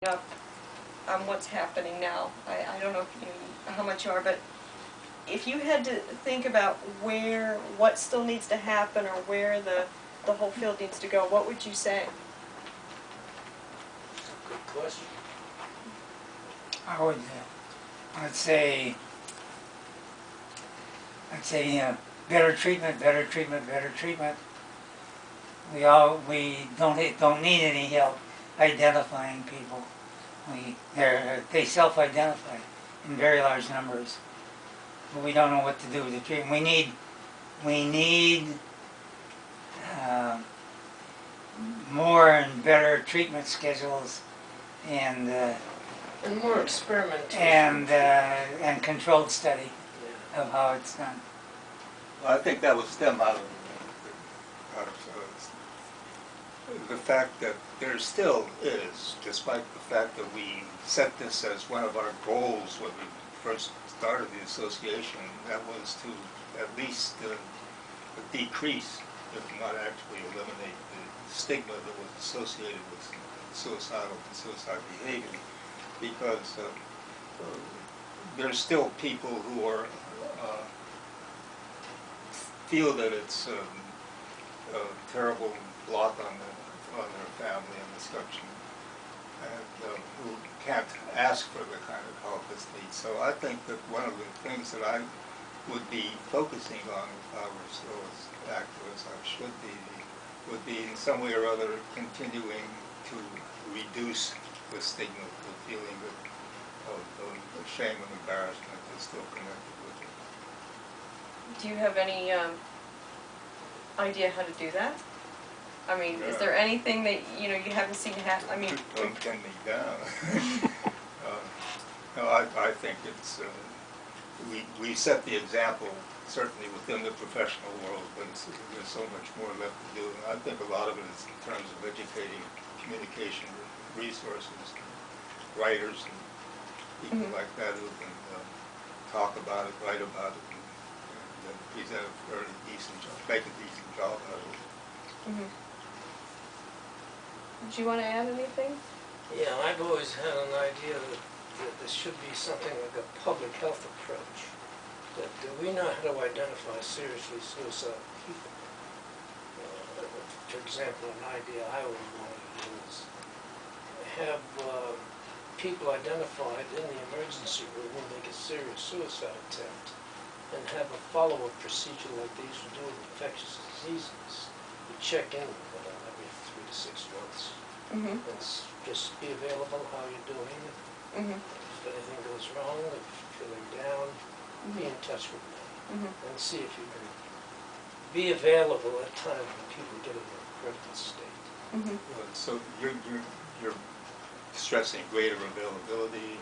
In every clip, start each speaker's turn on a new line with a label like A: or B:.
A: up on what's happening now. I don't know if how much you are, but if you had to think about what still needs to happen or where the whole field needs to go, what would you say?
B: Good question.
C: I'd say better treatment, better treatment, better treatment. We don't need any help identifying people. They self-identify in very large numbers, but we don't know what to do with the treatment. We need more and better treatment schedules and
B: more experimentation.
C: and controlled study of how it's done.
D: Well, I think that would stem out of the fact that there still is, despite the fact that we set this as one of our goals when we first started the association, that was to at least decrease, if not actually eliminate, the stigma that was associated with suicidal and suicide behavior, because there's still people who are feel that it's a terrible blot on their family and discussion, and who can't ask for the kind of help that's needed. So I think that one of the things that I would be focusing on if I were still as active as I should be, would be in some way or other continuing to reduce the stigma, the feeling of shame and embarrassment that's still connected with it.
A: Do you have any idea how to do that? I mean, is there anything that you haven't seen happen? I mean,
D: don't pin me down. No, I think it's we set the example certainly within the professional world, but there's so much more left to do. And I think a lot of it is in terms of educating communication resources, writers, and people like that who can talk about it, write about it, and present a very decent job, make a decent job out of it.
A: Do you want to add anything?
B: Yeah, I've always had an idea that there should be something like a public health approach. That we know how to identify seriously suicidal people. For example, an idea I would want to do is have people identified in the emergency room who make a serious suicide attempt, and have a follow-up procedure like they used to do with infectious diseases. You check in with them every 3 to 6 months. And just be available, how you're doing. If anything goes wrong, if you're feeling down, be in touch with them. And see if you can be available at times when people get in a critical state.
D: So you're stressing greater availability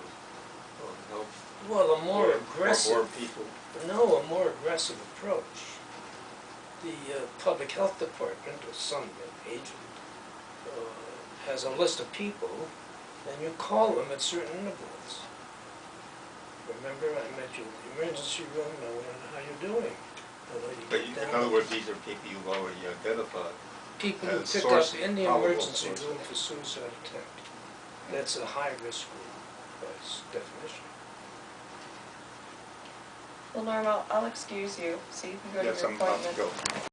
D: of help?
B: Well, a more aggressive...
D: Or more people?
B: No, a more aggressive approach. The public health department, or some agent, has a list of people, and you call them at certain intervals. Remember, I met you in the emergency room, and I want to know how you're doing.
D: But in other words, these are people you've already identified.
B: People who pick up in the emergency room for suicide attempt. That's a high-risk group by definition.
A: Well, Norm, I'll excuse you so you can go to your appointment.
D: Yes, I'm about to go.